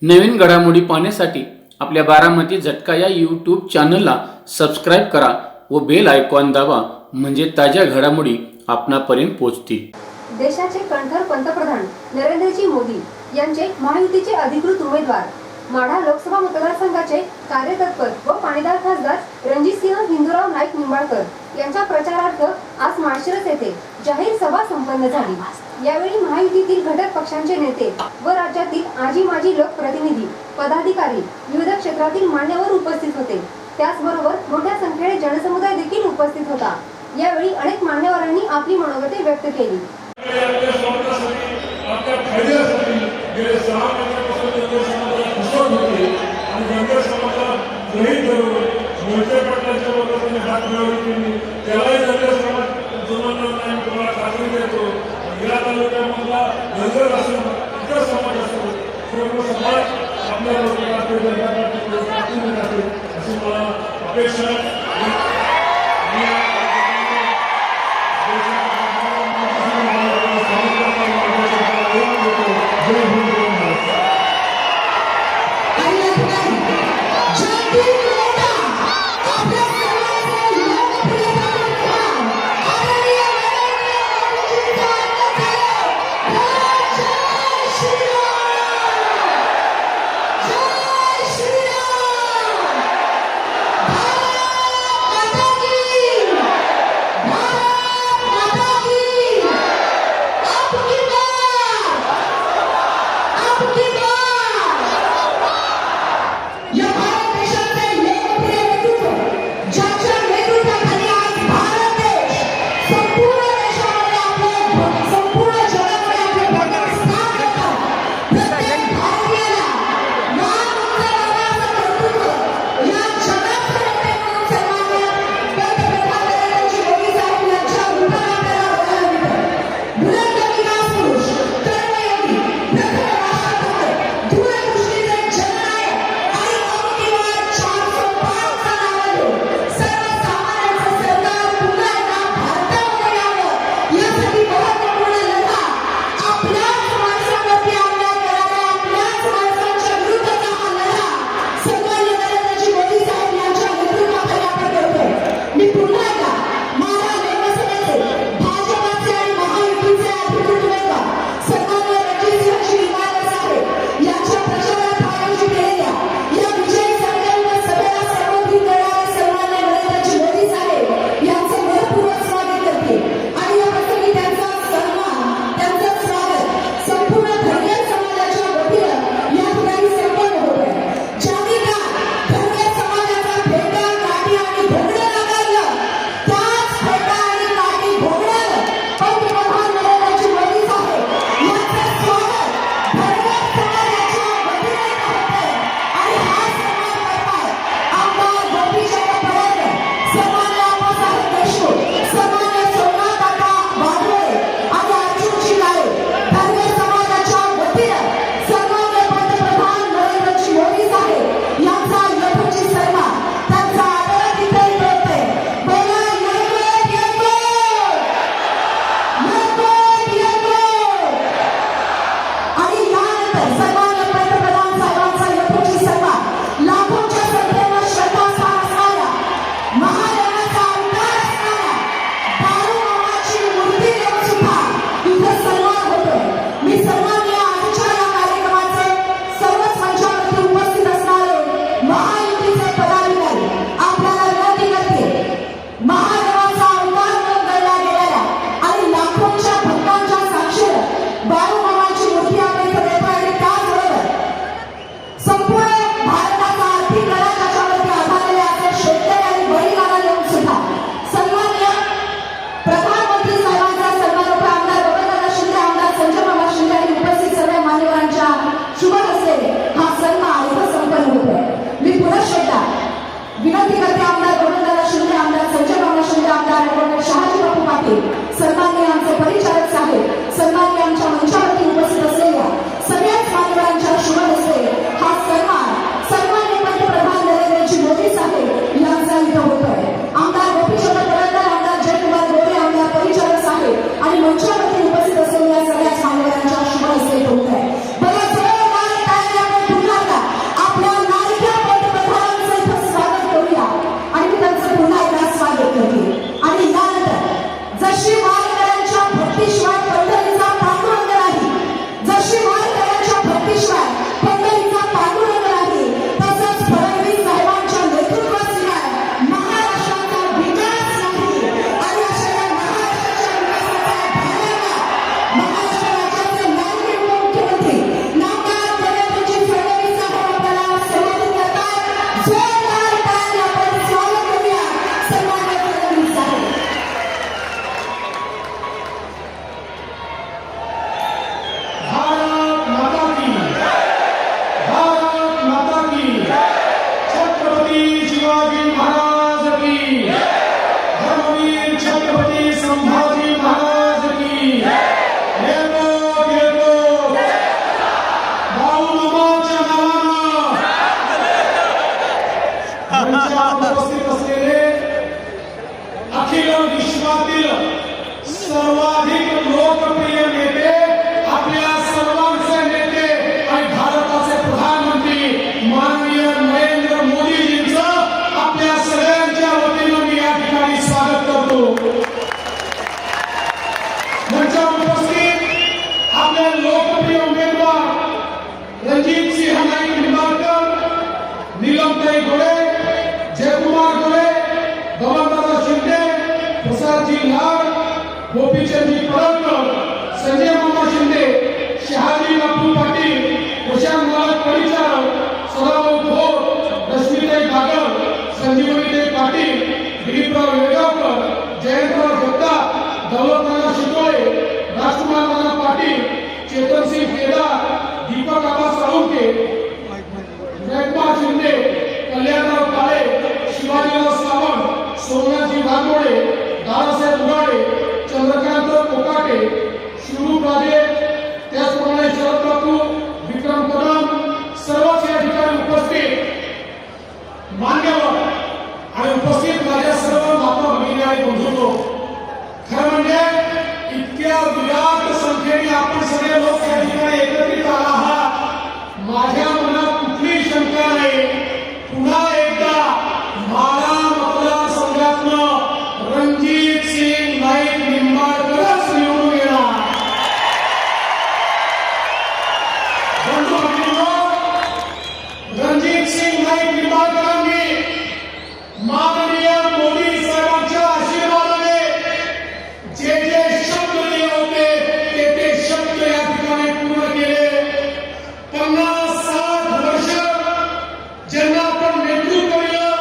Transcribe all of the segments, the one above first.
नवीन घडामोडी पाहण्यासाठी आपल्या बारामती झटका या यूट्यूब चॅनलला सबस्क्राईब करा व बेल आयकॉन दाबा, म्हणजे ताज्या घडामोडी आपणापर्यंत पोहोचतील। देशाचे कणखर पंतप्रधान नरेंद्रजी मोदी यांचे महायुतीचे अधिकृत उमेदवार माढा लोकसभा मतदारसंघाचे कार्यतत्पर व पाणीदार खासदार रणजितसिंह हिंदूराव नाईक निंबाळकर यांच्या प्रचारार्थ आज माळशिरस येथे जाहीर सभा संपन्न झाली। यावेळी महायुतीतील घटक पक्षांचे नेते व राज्यातील आजी माजी लोकप्रतिनिधी, पदाधिकारी, विविध क्षेत्रातील मान्यवर उपस्थित होते। त्याचबरोबर मोठ्या संख्येने जनसमुदाय देखील उपस्थित होता। यावेळी अनेक मान्यवरांनी आपली मनोगते व्यक्त केली। विश्वातील सर्वाधिक लोकप्रिय नेते, आपल्या सर्वांचे नेते आणि भारताचे प्रधानमंत्री माननीय नरेंद्र मोदीजींचं आपल्या सगळ्यांच्या वतीनं मी या ठिकाणी स्वागत करतो. मंचावर उपस्थित आपले लोकप्रिय उमेदवार रणजित सिंह नाईक निंबाळकर, नीलमताई गोळे, जयकुमार गोळे, गगनदादा शिंदे, प्रसादजी लाड, गोपीचंदजी परळकर, संजय मामा शिंदे, शहाजी बापू पाटील, प्रशांत मालक परिचारक, सदाभाऊ खोत, रश्मीताई गागर, संजीवनीताई पाटील, दिलीपराव येळगावकर, जयंतराव जगताप, दौलतराव शितोळे, राजकुमार नाना पाटील, चेतनसिंह केदार, दीपक आबा साळुंके, जयकुमार शिंदे, कल्याणराव काळे, शिवाजीराव सावंत, सोमनाथजी वाघमोडे, दादासाहेब उगाडे, चंद्रकांत कोकाटे, शिवरूप राजे, त्याचप्रमाणे शरद बापू, विक्रम कदम, सर्वच या ठिकाणी उपस्थित मान्यवर आणि उपस्थित माझ्या सर्व माता भगिनी आणि बंधूंनो, खरं म्हणजे इतक्या विराट संख्येने आपण सगळे लोक या ठिकाणी एकत्रित आला आहात. माझ्या मनात कुठलीही शंका नाही. पुन्हा एकदा माढा मतदारसंघातनं रणजित सिंह नाईक निंबाळकरच निवडून येणार. बंधू भगिनींनो, रणजित सिंह नाईक निंबाळकरांनी माननीय मोदी साहेबांच्या आशीर्वादाने जे जे शब्द दिले होते ते शब्द या ठिकाणी पूर्ण केले. 50-60 वर्ष ज्यांना आपण नेतृत्व केलं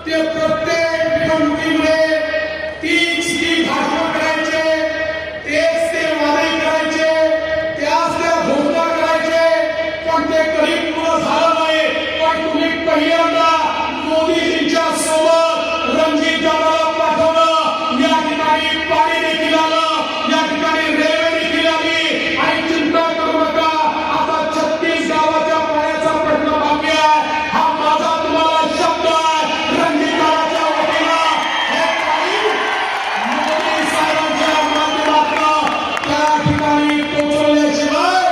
ते प्रत्येक निवडणुकीमध्ये तीच ती भाषण करायचे, तेच ते वादे करायचे, त्याच त्या घोषणा करायचे, पण ते कधी पूर्ण झालं नाही. पण तुम्ही पहिल्यांदा मोदीजींच्या सोबत रणजित दादाला पाठवलं. या ठिकाणी पाणी देखील आलं, या ठिकाणी रेल्वे देखील आली आणि चिंता करू नका, आता 36 गावाच्या पाण्याचा प्रश्न बाकी आहे. हा माझा तुम्हाला शब्द आहे. रणजित दादाच्या वतीनं हे पाणी मोदी साहेबांच्या माध्यमातून त्या ठिकाणी पोहोचवल्याशिवाय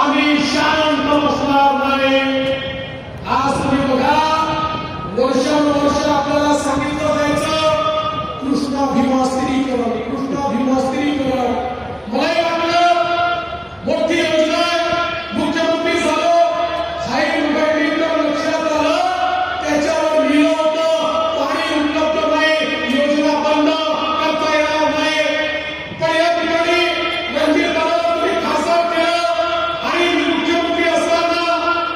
आम्ही शांत बसणार नाही. आज तुम्ही बघा, वर्षानुवर्ष आपल्याला सांगितलं जायचं कृष्णा भीमा स्थिरीकरण, कृष्णा भीमा स्थिरीकरण. मलाही वाटलं मोठी योजना आहे, मुख्यमंत्री झालो, हाईट उघडणीचं लक्षात आलं, त्याच्यावर लिहिलं होतं पाणी उपलब्ध नाही, योजना बंद करता येणार नाही. पण या ठिकाणी रणजित दादाला तुम्ही खासदार केलं आणि मुख्यमंत्री असताना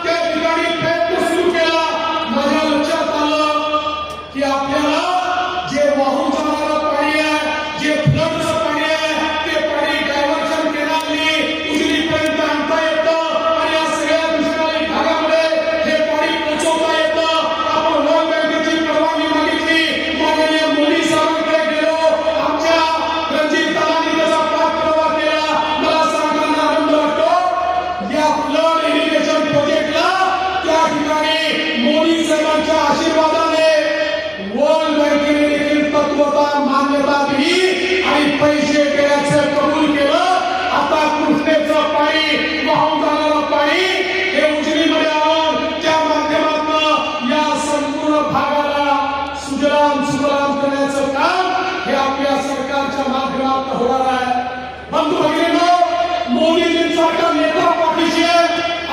त्या ठिकाणी प्रयत्न सुरू केला. माझ्या लक्षात आलं की आपल्याला जे वाहून जाणारं पाणी आहे, जे फ्लडचं पाणी आहे, ते पाणी डायव्हर्शन केनालनी उजनीपर्यंत आणता येतं आणि या सगळ्या दुष्काळी भागामध्ये हे पाणी पोहोचवता येतं. आपण वर्ल्ड बँकेची परवानगी मागितली, माननीय मोदी साहेबांकडे गेलो, आमच्या रणजित दादांनी त्याचा पाठपुरावा केला. मला सांगताना आनंद वाटतो, या फ्लड इरिगेशन प्रोजेक्टला त्या ठिकाणी मोदी साहेबांच्या आशीर्वादाने वर्ल्ड बँकेने देखील तत्वता मान्यता दिली आणि पैसे देण्याचं कबूल केलं. आता कृष्णेचं पाणी, वाहून जाणारं पाणी हे उजनीमध्ये आणून त्या माध्यमातून या संपूर्ण भागाला सुजलाम सुफलाम करण्याचं काम हे आपल्या सरकारच्या माध्यमातून होणार आहे. बंधू भगिनींनो, मोदीजींसारखा नेता पाठीशी आहे.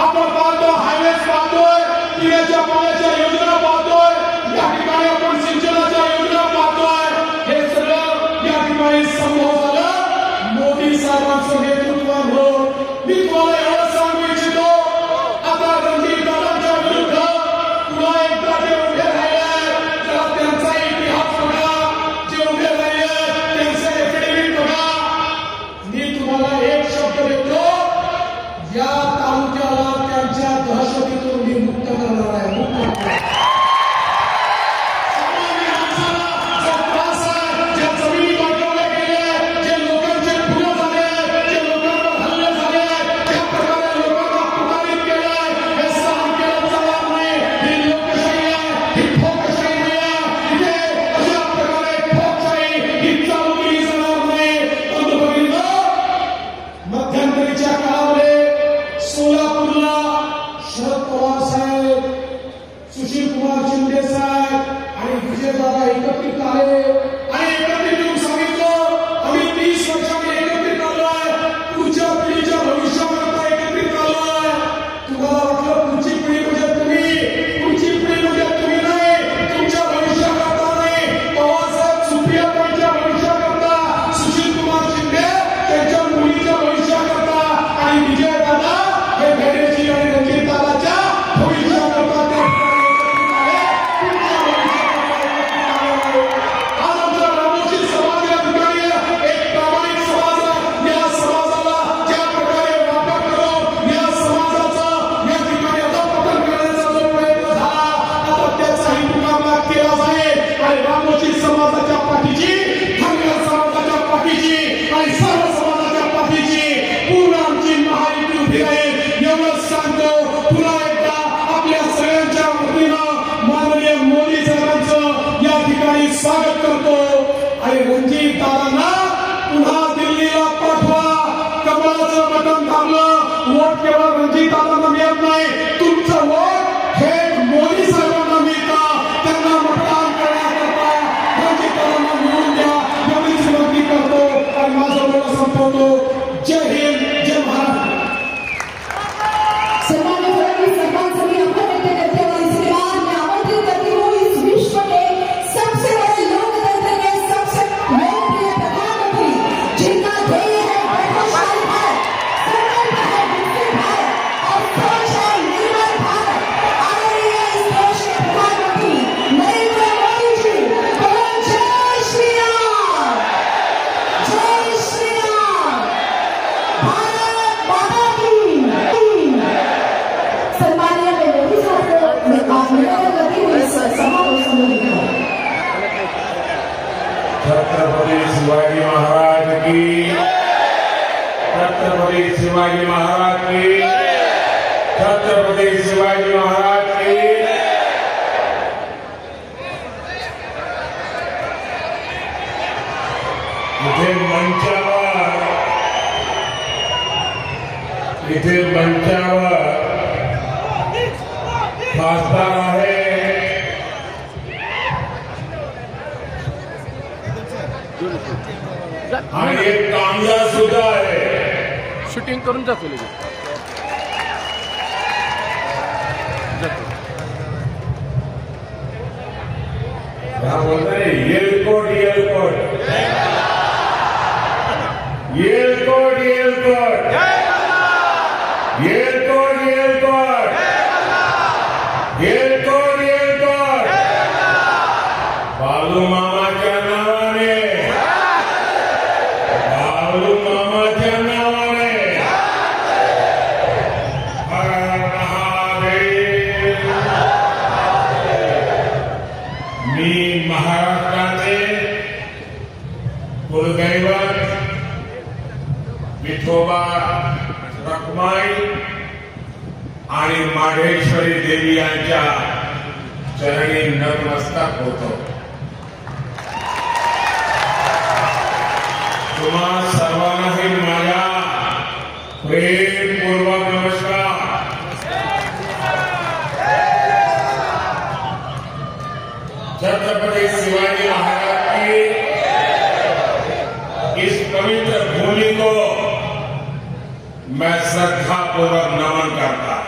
आपण पाहतो, हायवेज पाहतोय, पिण्याच्या पाण्याच्या योजना पाहतोय, या ठिकाणी आपण सिंचनाच्या योजना पाहतोय. हे सगळं या ठिकाणी संभव झालं मोदी साहेबांचं नेतृत्व म्हणून. मी तुम्हाला एवढं सांगू इच्छितो, आता रणजित दादांच्या विरुद्ध पुन्हा एकदा जे उभे राहिले, जरा त्यांचा इतिहास बघा, जे उभे राहिले त्यांचे एफिडेव्हिट बघा. मी तुम्हाला एक शब्द देतो, या तालुक्याला त्यांच्या दहशतीतून मी मुक्त करणार आहे. मुक्त सामान्य माणसाला जो त्रास आहे, ज्या जमिनी बळकावल्या गेल्या, जे लोकांचे खून झाले, जे लोकांवर हल्ले झाले, ज्या प्रकारे छत्रपति शिवाजी महाराज की, छत्रपति शिवाजी महाराज की। इथे मंचावर खासदार आहे, आणि एक कामगार सुद्धा आहे. शूटिंग करून जातो लगेच. क्या बोलते हैं? येलकोट येलकोट येलकोट येलकोट येलकोट येलकोट येलकोट येलकोट. बालू मामाच्या नावाने, बालू मामाच्या नावाने. हर हर महादेव. मी महाराष्ट्राचे कुलदैवत विठोबा रखुमाई आणि माढेश्वरी देवी यांच्या चरणी नतमस्तक होतो. तुम्हा सर्वांनाही माझ्या प्रेमपूर्वक नमस्कार. छत्रपति शिवाजी महाराज की इस पवित्र भूमि को मैं श्रद्धापूर्वक नमन करता हूं.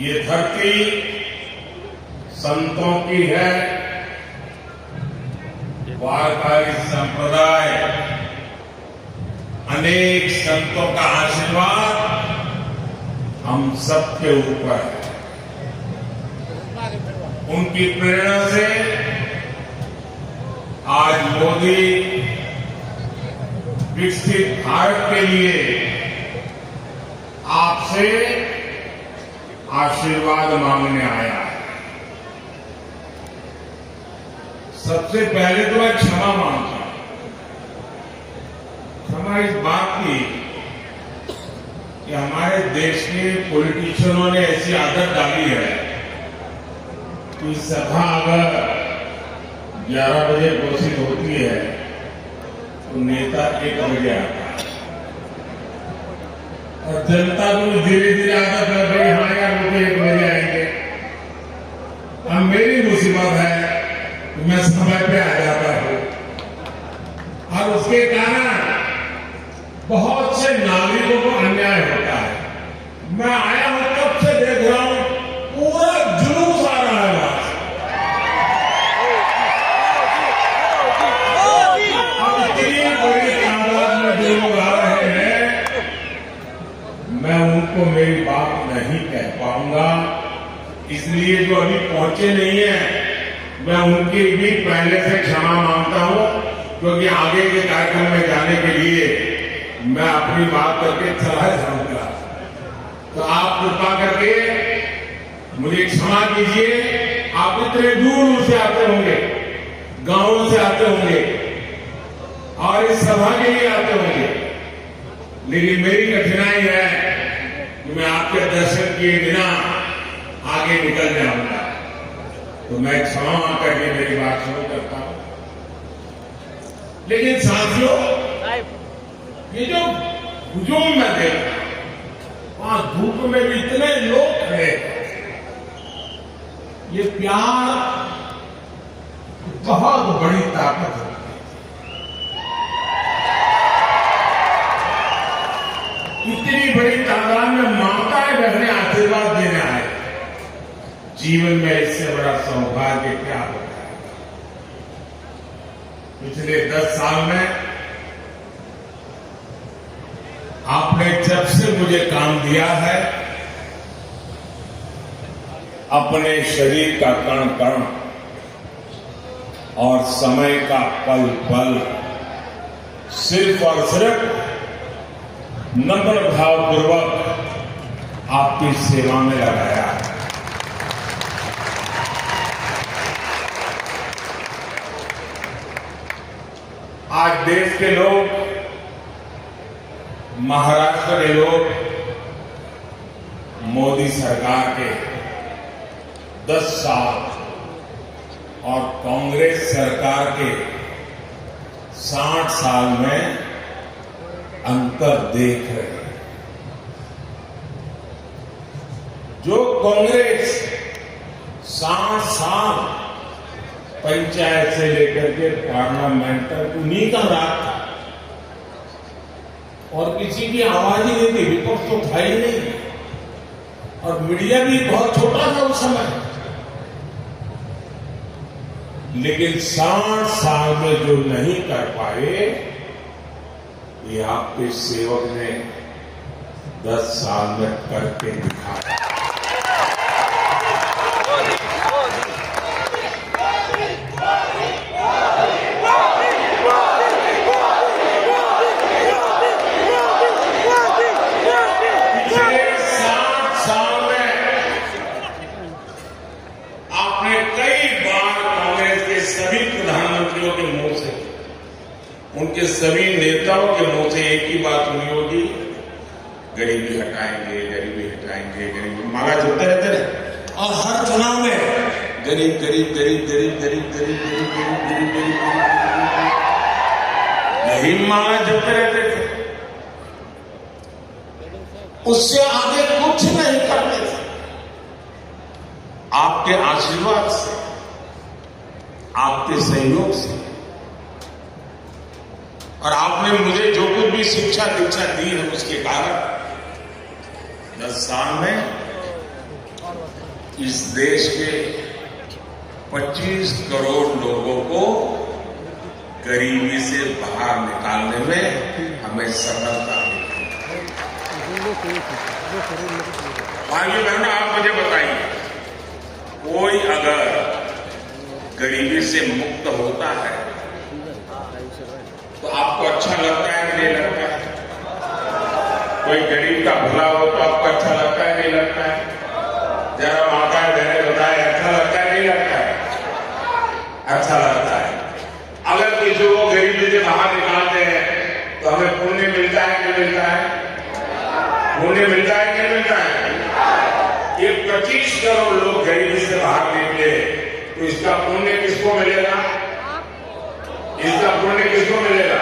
ये धरती संतों की है. वारकरी संप्रदाय, अनेक संतों का आशीर्वाद हम सबके ऊपर है. उनकी प्रेरणा से आज मोदी विकसित भारत के लिए आपसे आशीर्वाद मांगने आया है. सबसे पहले तो मैं क्षमा मांगता हूं. क्षमा इस बात की कि हमारे देश के पॉलिटिशियनों ने ऐसी आदत डाली है कि सभा अगर 11 बजे घोषित होती है तो नेता 1 बजे आता है, और जनता को धीरे धीरे आदत लग गई हाँ यार वो 1 बजे आएंगे. अब मेरी मुसीबत है कि मैं समय पे आ जाता हूं, और उसके कारण बहुत से नागरिकों को अन्याय होता है. मैं आया हूं कब से देख रहा हूं पूरा जुलूस आ रहा है. अब इतनी बड़ी तादाद में जो लोग आ रहे हैं, मैं उनको मेरी बात नहीं कह पाऊंगा. इसलिए जो अभी पहुंचे नहीं है, मैं उनकी भी पहले से क्षमा मांगता हूं, क्योंकि आगे के कार्यक्रम में जाने के लिए मैं अपनी बात करके चला जाऊंगा. तो आप कृपा करके मुझे क्षमा कीजिए. आप इतने दूर से आते होंगे, गांवों से आते होंगे और इस सभा के लिए आते होंगे, लेकिन मेरी कठिनाई है कि मैं आपके दर्शन किए बिना आगे निकल जाऊंगा. तो मैं क्षमा करके मेरी बात शुरू करता हूं. लेकिन साथियों, ये जो हुजूम मैं देख रहा हूं, वहां धूप में भी इतने लोग खड़े हैं. ये प्यार बहुत बड़ी ताकत है. इतनी बड़ी तादाद में माताएं बहनें आशीर्वाद देने आए. जीवन में इससे बड़ा सौभाग्य क्या होता है. पिछले 10 साल में आपने जब से मुझे काम दिया है, अपने शरीर का कण कण और समय का पल पल सिर्फ और सिर्फ नम्र भावपूर्वक आपकी सेवा में लगाया है. आज देश के लोग महाराष्ट्र के लोग मोदी सरकार के 10 साल और कांग्रेस सरकार के 60 साल में अंतर देख रहे हैं। जो कांग्रेस 60 साल पंचायत से लेकर के पार्लियामेंट तक उन्हीं का राज था और किसी की आवाज ही नहीं थी, विपक्ष तो था ही नहीं और मीडिया भी बहुत छोटा था उस समय। लेकिन 60 साल में जो नहीं कर पाए, ये आपके सेवक ने 10 साल में करके दिखाया। सभी प्रधानमंत्रियों के मुंह से, उनके सभी नेताओं के मुंह से एक ही बात सुनी होगी, गरीबी हटाएंगे, गरीबी हटाएंगे, गरीबी माला जपते रहते रहे। और हर चुनाव में गरीब गरीब गरीब गरीब गरीब गरीब गरीब गरीब गरीब गरीब यही माला जपते रहते थे। उससे आगे कुछ नहीं करते थे। आपके आशीर्वाद से, आपके सहयोग से और आपने मुझे जो कुछ भी शिक्षा दीक्षा दी है उसके कारण 10 साल में इस देश के 25 करोड़ लोगों को गरीबी से बाहर निकालने में हमें सफलता मिली। भाइयों बहनों, आप मुझे बताइए, कोई अगर गरीबी से मुक्त होता है तो आपको अच्छा लगता है नहीं लगता है? कोई गरीब का भला हो तो आपको अच्छा लगता है नहीं लगता है? जरा माता बहने बताए, अच्छा लगता है नहीं लगता है? अच्छा लगता है। अगर किसी को गरीबी से बाहर निकालते हैं तो हमें पुण्य मिलता है कि मिलता है? पुण्य मिलता है कि मिलता है? ये 25 करोड़ लोग गरीबी से बाहर निकले तो इसका पुण्य किसको मिलेगा? इसका पुण्य किसको मिलेगा?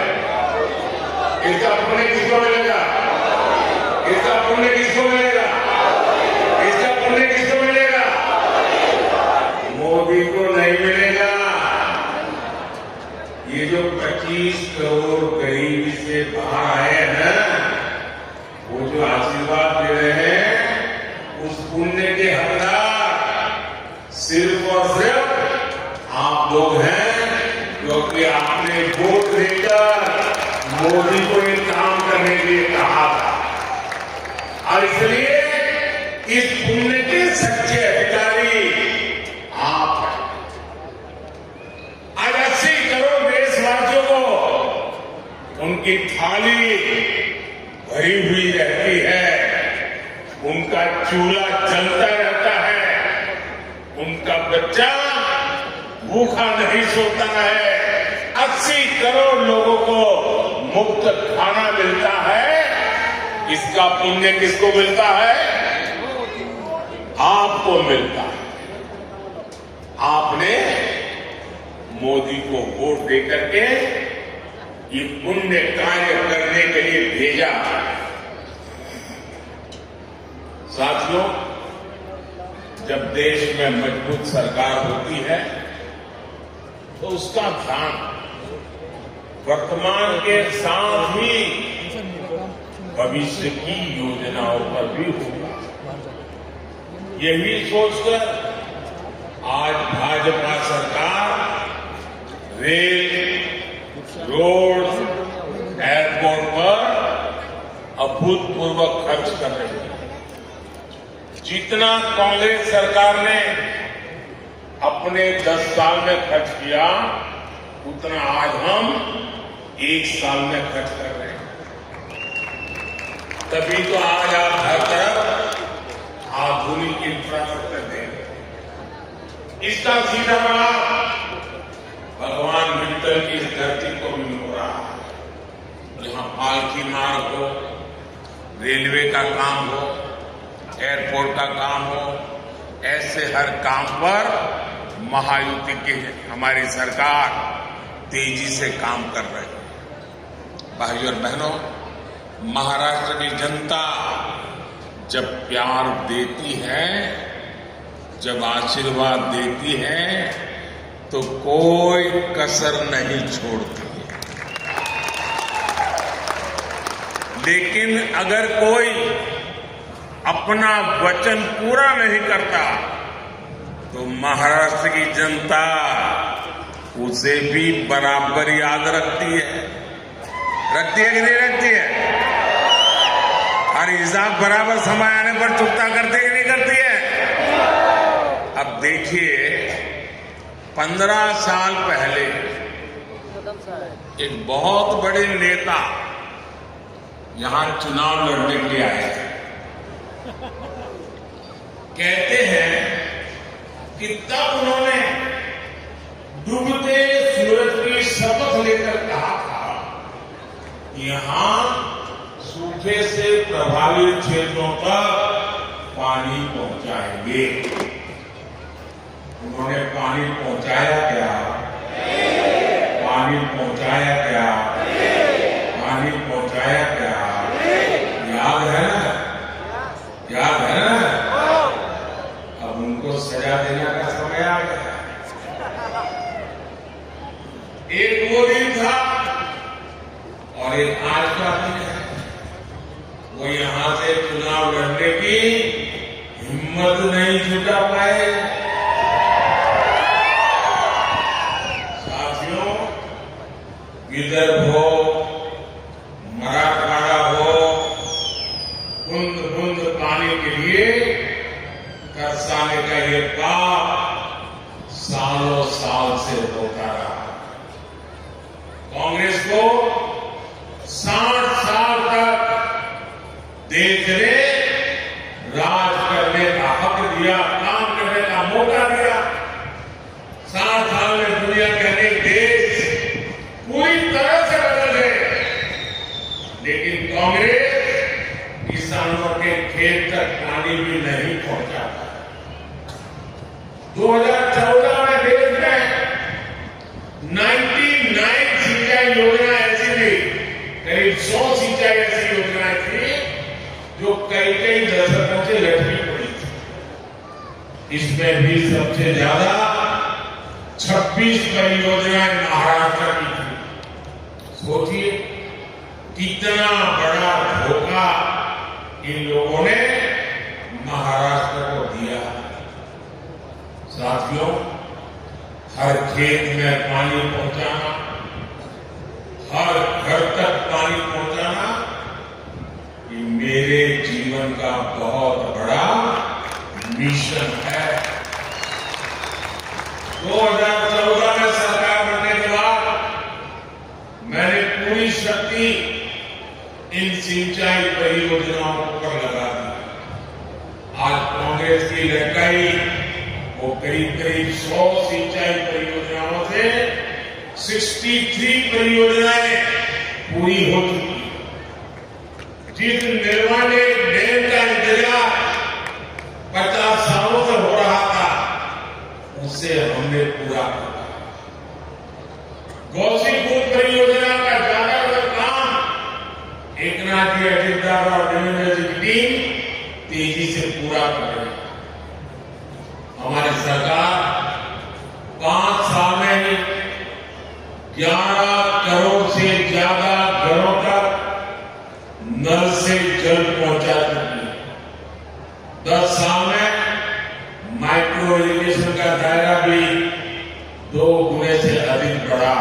इसका पुण्य किसको मिलेगा? इसका पुण्य किसको मिलेगा? इसका पुण्य किसको मिलेगा? मोदी को नहीं मिलेगा। ये जो 25 करोड़ गरीबी से बाहर आए हैं ना, वो जो आशीर्वाद दे रहे हैं, उस पुण्य के हकदार सिर्फ और सिर्फ आप लोग हैं, क्योंकि आपने वोट देकर मोदी को ये काम करने के लिए कहा था और इसलिए इस पुण्य के सच्चे अधिकारी आप हैं। आज 80 करोड़ देशवासियों को उनकी थाली भरी हुई रहती है, उनका चूल्हा जलता रहता है, उनका बच्चा भूखा नहीं सोता है। 80 करोड़ लोगों को मुफ्त खाना मिलता है। इसका पुण्य किसको मिलता है? आपको मिलता है। आपने मोदी को वोट देकर के ये पुण्य कार्य करने के लिए भेजा। साथियों, जब देश में मजबूत सरकार होती है तो उसका ध्यान वर्तमान के साथ ही भविष्य की योजनाओं पर भी होगा। यही सोचकर आज भाजपा सरकार रेल, रोड, एयरपोर्ट पर अभूतपूर्व खर्च कर रही है। जितना कांग्रेस सरकार ने अपने 10 साल में खर्च किया, उतना आज हम 1 साल में खर्च कर रहे हैं। तभी तो आज आप हर तरफ आधुनिक इंफ्रास्ट्रक्चर दे रहे हैं। इसका सीधा लाभ भगवान मित्तल की इस धरती को भी हो रहा है। जहां पालकी मार्ग हो, रेलवे का काम हो, एयरपोर्ट का काम हो, ऐसे हर काम पर महायुति की हमारी सरकार तेजी से काम कर रही है। भाइयों और बहनों, महाराष्ट्र की जनता जब प्यार देती है, जब आशीर्वाद देती है, तो कोई कसर नहीं छोड़ती। लेकिन अगर कोई अपना वचन पूरा नहीं करता तो महाराष्ट्र की जनता उसे भी बराबर याद रखती है। रखती है कि नहीं रखती है? और हिसाब बराबर समय आने पर चुकता करती है कि नहीं करती है? अब देखिए, 15 साल पहले एक बहुत बड़े नेता यहां चुनाव लड़ने के लिए आए थे। कहते हैं कि तब उन्होंने डूबते सूरज की शपथ लेकर कहा था, यहां सूखे से प्रभावित क्षेत्रों तक पानी पहुंचाएंगे। उन्होंने पानी पहुंचाया क्या? पानी पहुंचाया क्या? पानी पहुंचाया क्या? याद है ना? याद है ना? अब उनको सजा देने का समय आ गया। एक वो दिन था और एक आज का दिन है। वो यहां से चुनाव लड़ने की हिम्मत नहीं जुटा पाए। साथियों, विदर्भ हो, मराठवाड़ा हो, बूंद बूंद पानी के लिए तरसाने का ये पाप सालों साल से होता रहा। कांग्रेस को 60 साल तक देश ने राज करने का हक दिया, काम करने का मौका दिया। 60 साल में दुनिया के अनेक देश पूरी तरह से बदल गए, लेकिन कांग्रेस किसानों के खेत तक पानी भी नहीं पहुंचा पाया। 2014 में देश में 99 सिंचाई योजना ऐसी थी, करीब 100 सिंचाई ऐसी योजनाएं थी जो कई कई दशकों से लटकी पड़ी थी। इसमें भी सबसे ज्यादा 26 परियोजनाएं महाराष्ट्र की थी। सोचिए कितना बड़ा धोखा इन लोगों ने महाराष्ट्र को दिया। साथियों, हर खेत में पानी पहुंचाना, हर घर तक पानी पहुंचाना, ये मेरे जीवन का बहुत बड़ा मिशन है। 2014 में सरकार बनने के बाद मैंने पूरी शक्ति इन सिंचाई परियोजनाओं पर लगा दी। आज कांग्रेस की लड़ाई वो करीब 100 सिंचाई परियोजनाओं से 63 परियोजनाएं पूरी हो चुकी हैं। जिस निर्माण डैम का इंतजार 50 सालों से हो रहा था, उसे हमने पूरा किया। गौसीपुर परियोजना का ज्यादातर काम एकनाथ जी, अजितदार और देवेंद्र जी की टीम तेजी से पूरा कर रही है। हमारी सरकार 5 साल में 11 करोड़ से ज्यादा घरों तक नल से जल पहुंचा चुकी है। 10 साल में माइक्रो इरिगेशन का दायरा भी 2 गुने से अधिक बढ़ा।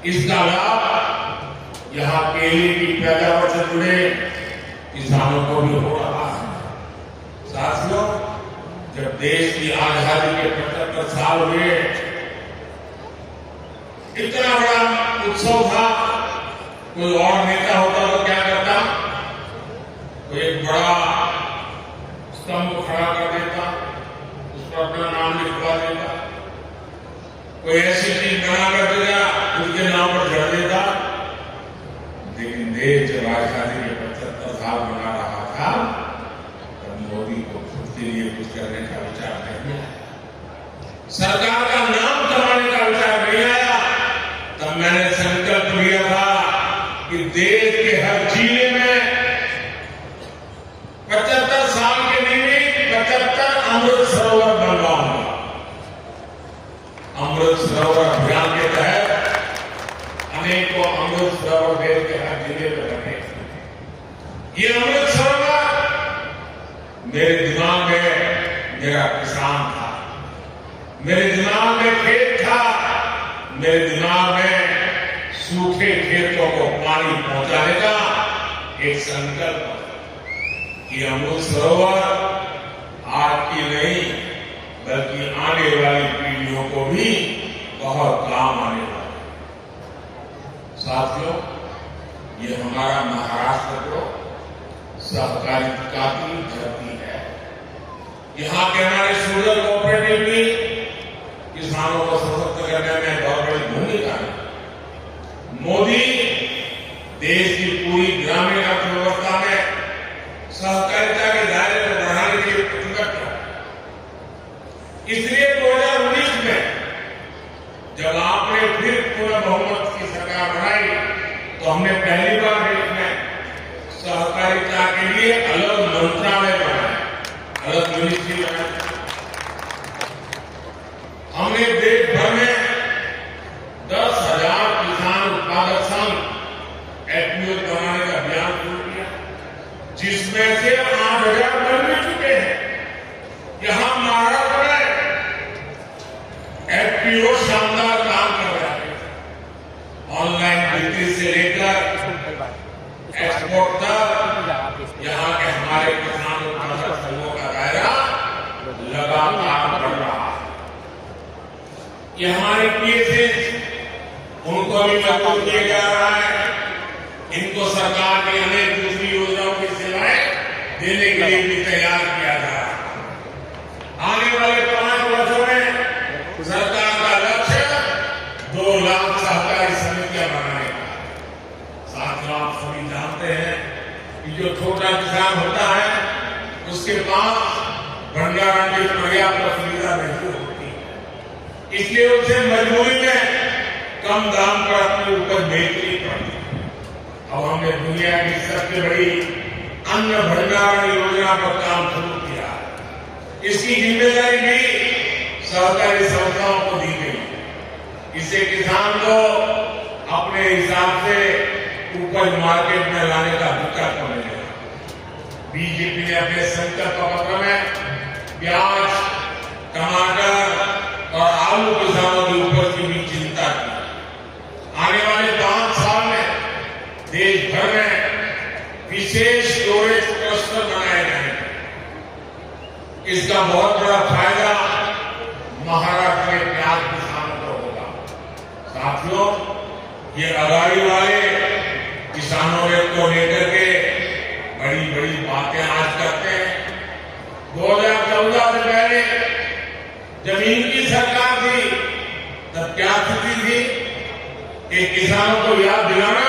इसका लाभ यहां केले की पैदावार से जुड़े किसानों को भी हो रहा है। साथियों, जब देश की आजादी के 75 साल हुए, इतना बड़ा उत्सव था, कोई और नेता होता तो क्या करता? कोई एक बड़ा स्तंभ खड़ा कर देता, उस पर अपना नाम लिखवा देता, कोई ऐसी चीज बना कर देगा, उसके नाम पर जड़ देता। लेकिन देश जब आजादी के 75 साल सरकार बना रहा था तब मोदी को खुद के लिए कुछ करने का विचार नहीं आया, सरकार का नाम कमाने का विचार नहीं आया। तब मैंने संकल्प लिया था कि देश के हर जिले में 75 साल के निमित्त 75 अमृत सरोवर बनवाऊंगा। अमृत सरोवर अभियान के तहत अनेकों अमृत सरोवर देश के हर जिले में बने। ये अमृत सरोवर मेरे दिमाग में मेरा किसान था, मेरे दिमाग में खेत था, मेरे दिमाग में सूखे खेतों को पानी पहुंचाने का एक संकल्प है कि अमृत सरोवर आज की नहीं बल्कि आने वाली पीढ़ियों को भी बहुत काम आने वाला है। साथियों, ये हमारा महाराष्ट्र को सहकारिता की धरती है। यहाँ के हमारे शुगर कोऑपरेटिव भी किसानों को सशक्त करने में बहुत बड़ी भूमिका है। मोदी देश की पूरी ग्रामीण अर्थव्यवस्था में सहकारिता के दायरे को बढ़ाने के लिए प्रतिबद्ध है। इसलिए 2019 में जब आपने फिर पूर्ण बहुमत की सरकार बनाई तो हमने पहली बार देश में सहकारिता के लिए अलग मंत्रालय बनाया, अलग मिनिस्ट्री बनाई। हमने देश भर में 10,000 किसान उत्पादक संघ एफपीओ बनाने का अभियान शुरू किया, जिसमें से 8,000 बन भी चुके हैं। यहां महाराष्ट्र में एफपीओ शानदार काम कर रहे हैं। ऑनलाइन बिक्री से लेकर एक्सपोर्ट तक यहां के हमारे किसान उत्पादक संघों का दायरा लगातार बढ़ रहा है। ये हमारे पीएसए उनको भी मजबूत किया जा रहा है। इनको सरकार की अनेक दूसरी योजनाओं की सेवाएं देने के लिए भी तैयार किया जा रहा है। आने वाले 5 वर्षों में सरकार का लक्ष्य 2 लाख सहकारी समितियां बनाने का। साथियों, आप सभी जानते हैं कि जो छोटा किसान होता है उसके पास भंडारण की पर्याप्त सुविधा नहीं होती, इसलिए उसे मजबूरी में कम दाम पर अपनी उपज बेचनी पड़ती है। अब हमने दुनिया की सबसे बड़ी अन्न भंडारण योजना पर काम शुरू किया। इसकी जिम्मेदारी भी सहकारी संस्थाओं को दी गई। इससे किसान को अपने हिसाब से उपज मार्केट में लाने का विकल्प मिलेगा। बीजेपी ने अपने संकल्प पत्र में प्याज, टमाटर और आलू किसानों की उपज की भी चिंता की। आने वाले 5 साल में देश भर में विशेष स्टोरेज क्लस्टर बनाए जाएंगे। इसका बहुत बड़ा फायदा महाराष्ट्र के प्याज किसानों को होगा। साथियों, ये अगाड़ी वाले किसानों को लेकर के बड़ी बड़ी बातें आज करते हैं। 2014 से पहले जमीन की सरकार थी, तब क्या स्थिति थी कि किसानों को याद दिलाना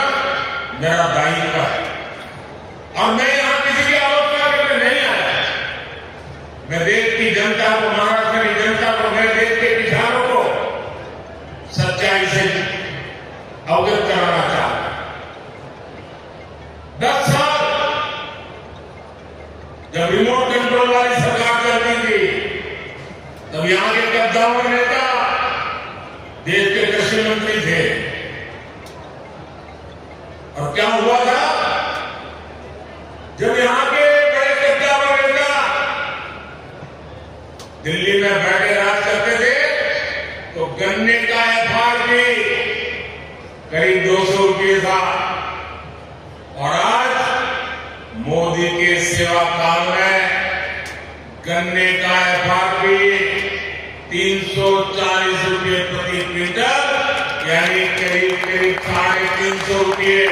मेरा दायित्व है। और मैं यहां किसी की आलोचना करने नहीं आया। मैं देश की जनता को, महाराष्ट्र की जनता को, मैं देश के किसानों को सच्चाई से अवगत कराना चाहता हूं। 10 साल जब रिमोट कंट्रोल वाली सरकार चलती थी तब यहां के कद्दावर नेता देश के कृषि मंत्री थे। और क्या हुआ था, जब यहां के बड़े कद्दावर नेता दिल्ली में बैठे राज करते थे तो गन्ने का एफआरपी करीब 200 रुपये था। और आज मोदी के सेवा काल में गन्ने का एफआरपी 340 रुपये प्रति क्विंटल, यानी करीब 350 रुपये।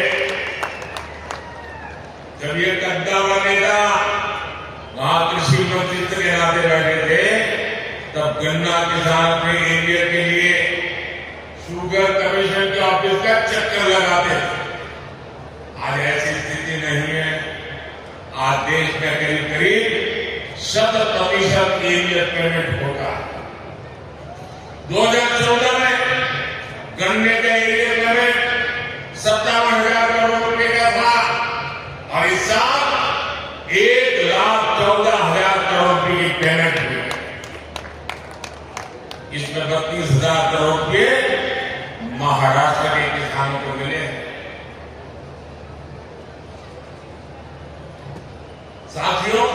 जब ये कद्दावर नेता वहां कृषि मंत्री के नाते बैठे थे तब गन्ना किसान अपने एरिया के लिए शुगर कमीशन के ऑफिस का चक्कर लगाते थे। आज ऐसी स्थिति नहीं है। एरियर पेमेंट होता है। 2014 में गन्ने का एरियर पेमेंट 57,000 करोड़ रुपए का था और इस साल 1,14,000 करोड़ रुपए की पेमेंट हुई। इसमें 32,000 करोड़ रुपए महाराष्ट्र के किसानों को मिले हैं। साथियों,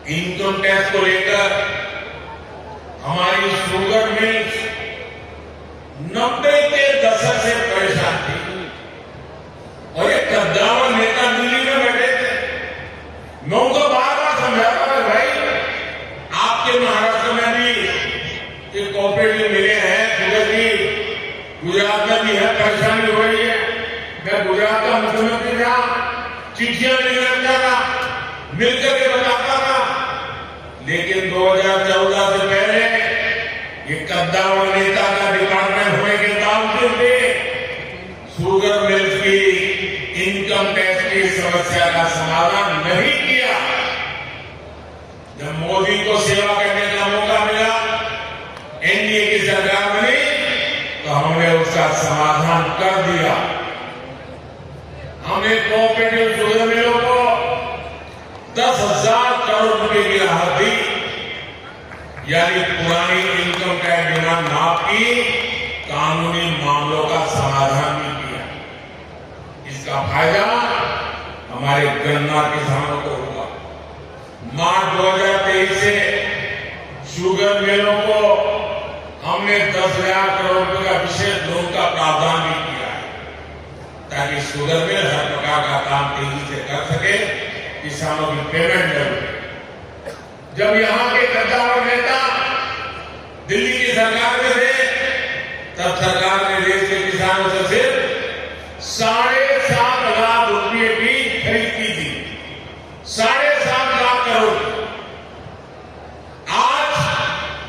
इनकम टैक्स को लेकर हमारी शुगर मिल्स 90 के दशक से परेशान थी और एक कद्दावर नेता दिल्ली में बैठे थे। मैं उनको बार बार समझाता था, भाई आपके महाराष्ट्र में भी एक कोऑपरेटिव मिले हैं शुगर की, गुजरात में भी है, परेशानी हो रही है। मैं गुजरात का मुख्यमंत्री था, चिट्ठियां लिखता था, मिलकर के बताता था, लेकिन 2014 से पहले ये कद्दावर नेता का डिपार्टमेंट होने के बावजूद भी शुगर मिल्स की इनकम टैक्स की समस्या का समाधान नहीं किया। जब मोदी को सेवा करने का मौका मिला, एनडीए की सरकार बनी, तो हमने उसका समाधान कर दिया। हमने कोऑपरेटिव शुगर मिलों को 10,000 करोड़ रुपए की राहत दी, यानी पुरानी इनकम टैक्स डिमांड माफ की, कानूनी मामलों का समाधान भी किया। इसका फायदा हमारे गन्ना किसानों को हुआ। मार्च 2023 से शुगर मिलों को हमने 10,000 करोड़ रुपए का विशेष लोन का प्रावधान भी किया है, ताकि शुगर मिल हर प्रकार का काम तेजी से कर सके, किसानों की पेमेंट जरूर। जब यहां के कद्दावर नेता दिल्ली की सरकार में थे, तब सरकार ने देश के किसानों से सिर्फ 7.5 लाख रुपए की खरीद की थी, 7.5 लाख करोड़। आज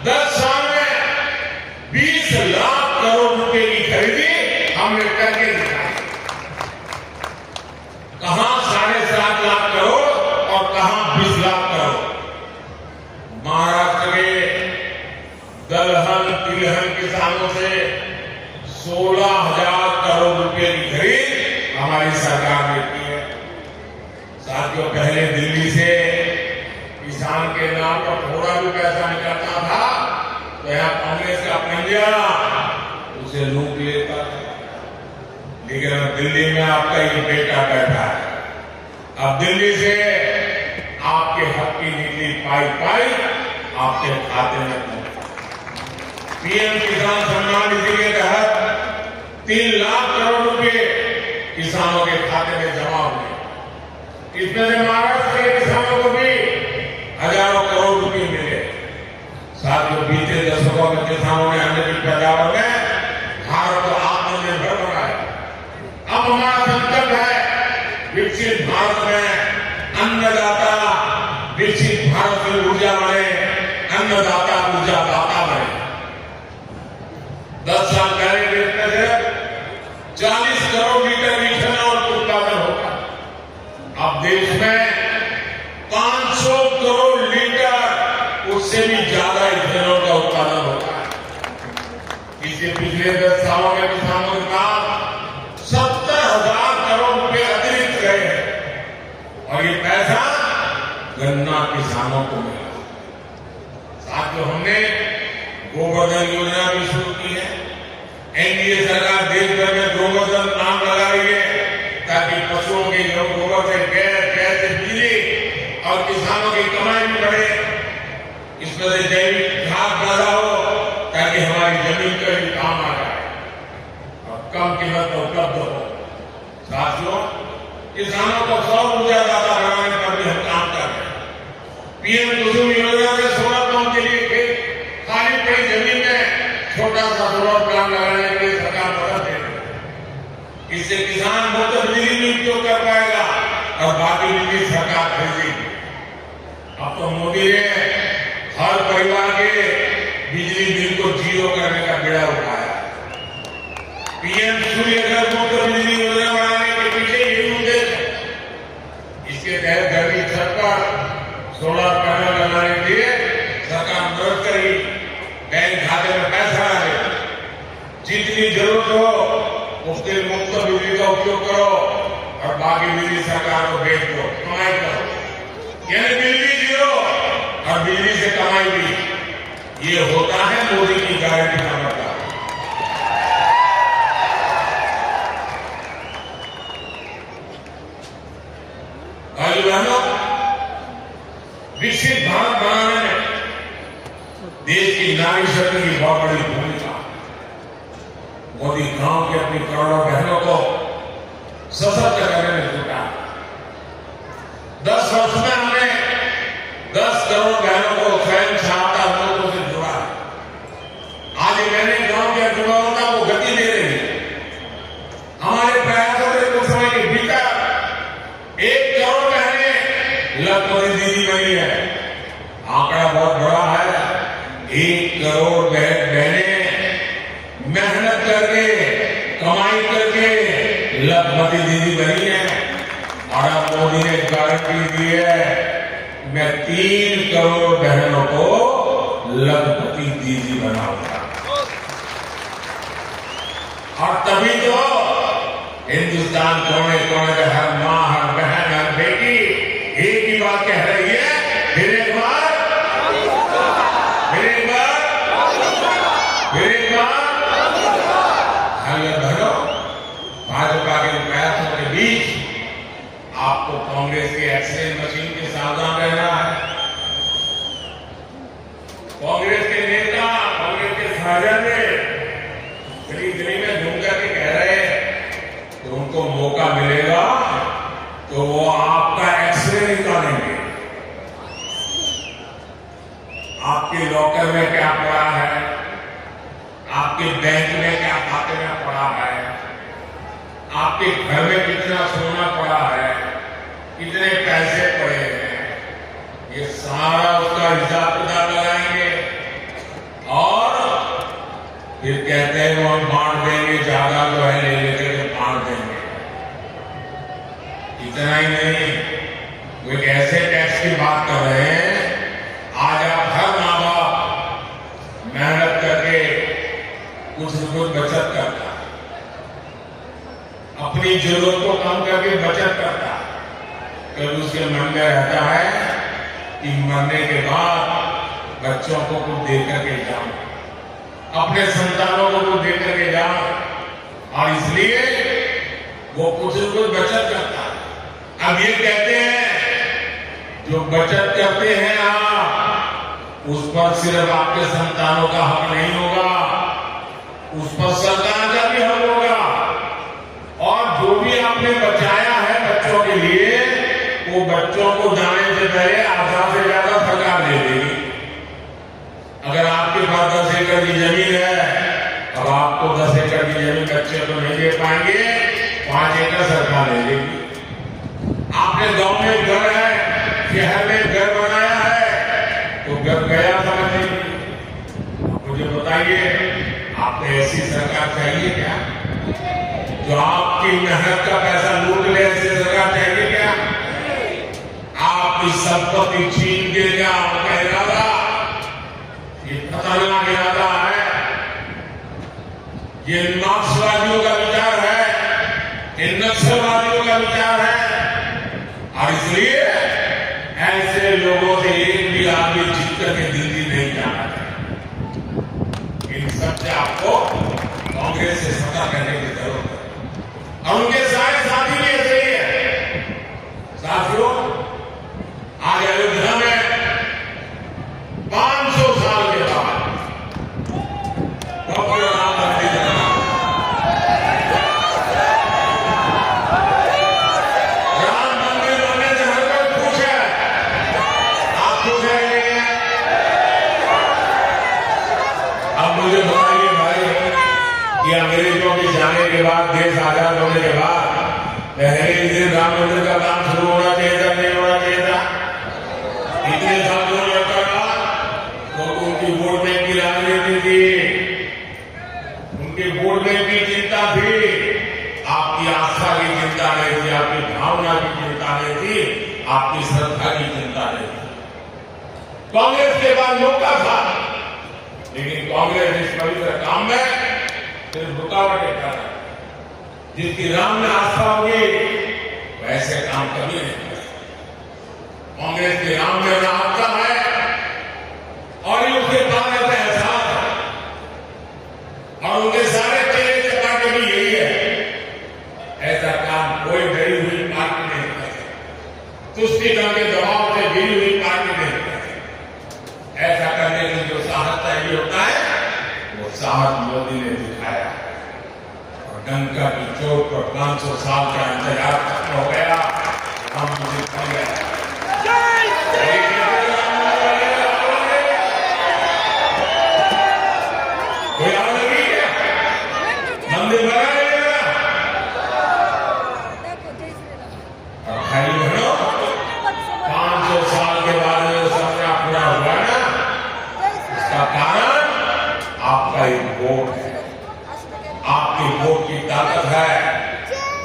10 साल में 20 लाख करोड़ रुपए की खरीदी हमने करके दिखाई। कहां 7.5 लाख करोड़ और कहां 20 लाख करोड़। महाराष्ट्र के दलहन तिलहन किसानों से 16,000 करोड़ रुपए की खरीद हमारी सरकार ने की है। साथियों, पहले दिल्ली से किसान के नाम पर थोड़ा भी पैसा निकलता था तो यहां कांग्रेस का पंजा उसे लूट लेता था, लेकिन अब दिल्ली में आपका ये बेटा बैठा है। अब दिल्ली से आपके हक की निकली पाई आपके खाते में पहुंची। पीएम किसान सम्मान निधि के तहत 3 लाख करोड़ रुपए किसानों के खाते में जमा हुए। इसमें से महाराष्ट्र के किसानों को भी हजारों करोड़ रुपए मिले। साथियों, बीते दशकों में किसानों ने अन्न की पैदावार में भारत को आत्मनिर्भर बनाया। अब हमारा संकल्प है विकसित भारत में अन्नदाता, विकसित भारत में ऊर्जा बने, अन्नदाता ऊर्जा दाता बने। 10 साल पहले देश में सिर्फ 40 करोड़ लीटर इथेनॉल उत्पादन होता, अब देश में 500 करोड़ लीटर, उससे भी ज्यादा इथेनॉल का उत्पादन होता है। इसके पिछले 10 सालों में किसानों के पास 70,000 करोड़ रुपए अतिरिक्त गए हैं और ये पैसा गन्ना किसानों को मिला। साथियों, हमने गोवर्धन योजना भी शुरू की है। एनडीए सरकार देश भर में गोवर्धन प्लांट लगा रही है, ताकि पशुओं के गोबर से गैस से बिजली और किसानों की कमाई भी बढ़े। इसमें से जैविक खाद पैदा हो, ताकि हमारी जमीन का भी काम आ जाए और कम कीमत पर उपलब्ध हो। साथियों, किसानों को सौर ऊर्जा दाता बनाने पर भी हम काम कर रहे हैं। पीएम कुसुम योजना से सोलर पंप के लिए खाली पड़ी जमीन में छोटा सा सोलर प्लांट लगाने के लिए सरकार मदद दे रही है। इससे किसान मुफ्त बिजली भी उपयोग कर पाएगा और बाकी बिजली सरकार खरीदेगी। अब तो मोदी ने हर परिवार के बिजली बिल को 0 करने का बीड़ा उठाया। पीएम सूर्य घर मुफ्त बिजली योजना बनाने के पीछे यही उद्देश्य है। इसके तहत घर की छत पर सोलर पैनल लगाने उपयोग करो और बाकी बिजली सरकार को बेच दो, कमाई करो। यानी बिजली जीरो और बिजली से कमाई भी। ये होता है मोदी की गारंटी का मतलब। भाई बहनों, विकसित भारत बनाने में देश की नारी शक्ति की बहुत बड़ी भूमिका। मोदी गांव के अपनी करोड़ों बहनों को सशक्त करने में जुटा। 10 वर्ष में हमने 10 करोड़ बहनों को स्वयं सहायता समूहों से जुड़ा। आज मैंने गांव के जुड़ावता को गति दे रही है। हमारे प्रयासों से कुछ समय के भीतर 1 करोड़ बहनें लखपति दीदी बनी है। आंकड़ा बहुत बड़ा है। 1 करोड़ बहनें मेहनत करके, कमाई करके लखपति दीदी बनी है। और अब मोदी ने गारंटी दी है, मैं 3 करोड़ बहनों को लखपति दीदी बनाऊंगा। और तभी तो हिंदुस्तान कोने कोने में हर मां, हर बहन, हर बेटी एक ही बात कह रही है, फिर एक बार, फिर एक बार, फिर एक बार। बहनों, भाजपा के प्रयासों के बीच आपको कांग्रेस के एक्सरे मशीन के सावधान रहना है। कांग्रेस के नेता, कांग्रेस के साजन गली गली में घूम करके कह रहे हैं तो उनको मौका मिलेगा तो वो आपका एक्सरे निकालेंगे। आपके लॉकर में क्या पड़ा है, आपके बैंक में क्या खाते में पड़ा है, आपके घर में कितना सोना पड़ा है, कितने पैसे पड़े हैं, ये सारा उसका हिसाब किताब लगाएंगे। और फिर कहते हैं वो हम बांट देंगे, ज्यादा जो है ले लेकर के बांट देंगे। इतना ही नहीं, वो एक ऐसे टैक्स की बात कर रहे हैं, आज आप हर माँ बाप मेहनत करके कुछ न कुछ बचत करता है, अपनी जरूरत को कम करके बचत करता है। कभी उसके मन में रहता है कि मरने के बाद बच्चों को कुछ दे करके जाऊं, अपने संतानों को कुछ दे करके जाऊं, और इसलिए वो कुछ न कुछ बचत करता है। अब ये कहते हैं जो बचत करते हैं आप, उस पर सिर्फ आपके संतानों का हक नहीं होगा, उस पर सरकार का भी हक होगा। और जो भी आपने बचाया है बच्चों के लिए, वो बच्चों को जाने से पहले आधा से ज्यादा सरकार दे देगी। अगर आपके पास 10 एकड़ की जमीन है, अब आपको 10 एकड़ की जमीन बच्चे को नहीं दे पाएंगे, 5 एकड़ सरकार दे देगी। आपने गांव में घर है, शहर में घर बनाया है, तो घर गया समझ लीजिए। मुझे बताइए, आपको ऐसी सरकार चाहिए क्या जो आपकी मेहनत का पैसा लूट ले? ऐसी सरकार चाहिए क्या? आपकी संपत्ति छीन के क्या आपका इरादा? ये खतरनाक इरादा है, ये मार्क्सवादियों का विचार है, ये नक्सलवादियों का विचार है। और इसलिए ऐसे लोगों से एक भी आदमी जीत करके दिल्ली नहीं जाना चाहिए। इन सबसे आपको कांग्रेस से सत्ता करने की जरूरत है। और उनके सारे साथी भी ऐसे ही है। साथियों, आज अयोध्या में 500 साल के बाद भव्य राम मंदिर बना। राम मंदिर बनने से हर कोई खुश है। आप खुश है नहीं है? अब मुझे बताइए भाई कि अंग्रेजों के जाने के बाद, देश आजाद होने के बाद पहले ही दिन राम मंदिर का काम शुरू होना चाहिए था, नहीं होना चाहिए था? इतने सालों लगता था तो उनकी वोट बैंक की राजनीति थी, उनकी वोट बैंक की चिंता थी, आपकी आस्था की चिंता नहीं थी, आपकी भावना की चिंता नहीं थी, आपकी श्रद्धा की चिंता नहीं थी। कांग्रेस के पास मौका था, लेकिन कांग्रेस इस पवित्र काम में सिर्फ रुकावटें कर रहा है। जिसकी राम में आस्था होगी वैसे काम कभी नहीं कर सकते। कांग्रेस की राम में ना आस्था है और ये उसके पास रहता एहसास है और उनके सारे चेहरे चपाटे भी यही है। ऐसा काम कोई डरी हुई पार्टी नहीं कर सकती, तुष्टिकरण के दबाव से गिरी हुई पार्टी नहीं कर सकती। ऐसा करने की जो साहस चाहिए होता है वो साहस मोदी ने दिखाया है और डंका की चोट पर 500 साल का इंतजार खत्म हो गया। हम मुझे खा गया कोई आग लगी क्या? मंदिर बनाएगा और भाई बहनों 500 साल के बाद जो सपना पूरा हुआ ना इसका कारण आपका एक वोट है, आपकी वोट की ताकत है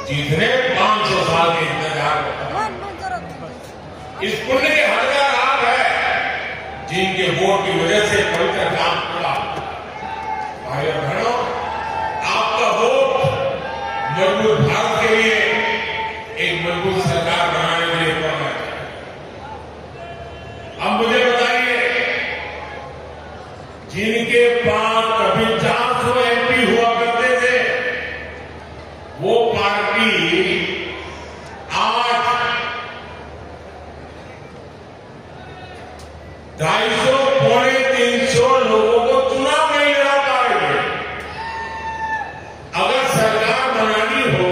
जिसने 500 साल के इंतजार को इस पुण्य के हकदार आप है जिनके वोट की वजह से पवित्र काम पूरा। भाई और बहनों आपका वोट मजबूत भारत के लिए एक मजबूत सरकार बनाने के लिए पड़ना है। अब मुझे बताइए जिनके पास कभी 400 एमपी हुआ करते थे वो पार्टी आज 250 पौने 300 लोगों को चुनाव नहीं लड़ा पाएंगे। अगर सरकार बनानी हो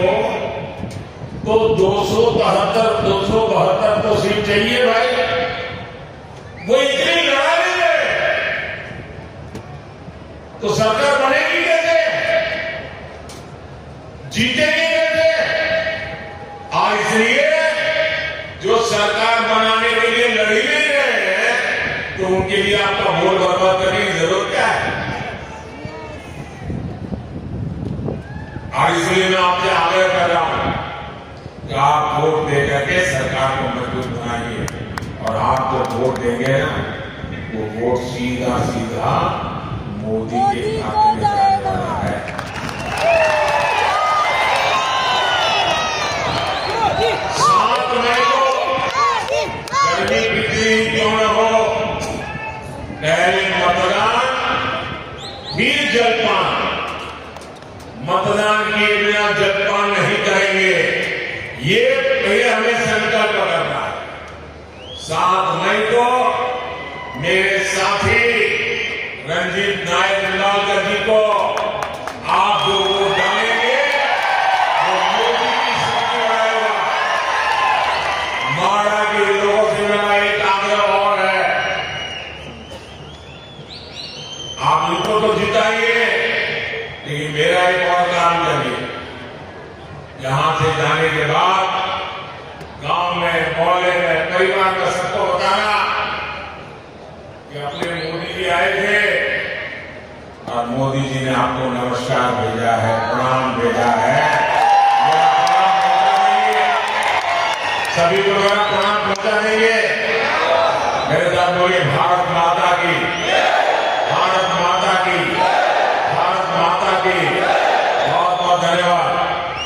तो 272 तो सीट चाहिए भाई, वो इतनी लड़ा लेंगे तो सरकार बनेगी कैसे, जीतेगी कैसे? और इसलिए जो सरकार बनाने के लिए लड़ ही नहीं रहे हैं तो उनके लिए आपका वोट बर्बाद करने की जरूरत क्या है? और इसलिए मैं आपसे आग्रह कर रहा हूं कि आप वोट दे करके सरकार को मजबूत बनाइए और आप जो वोट देंगे ना वो वोट सीधा सीधा मोदी के खाते में जाने वाला है। 7 मई को गर्मी कितनी क्यों न हो पहले मतदान फिर जलपान, मतदान किए बिना जलपान नहीं करेंगे, ये पहले हमें संकल्प करना है। 7 मई को मेरे साथी रंजीत नायक निंबालकर जी को आप जो वोट डालेंगे वो मोदी की शक्ति बढ़ाएगा। माड़ा के लोगों से मेरा एक आग्रह और है, आप इनको तो जिताइए लेकिन मेरा एक और काम करिए। यहां से जाने के बाद गांव में, मोहल्ले में, परिवार का सबको बताना कि अपने मोदी जी आए थे और मोदी जी ने आपको नमस्कार भेजा है, प्रणाम भेजा है। मेरा प्रणाम पहुंचा देंगे, सभी को मेरा प्रणाम पहुंचा देंगे। मेरे साथ बोलिए भारत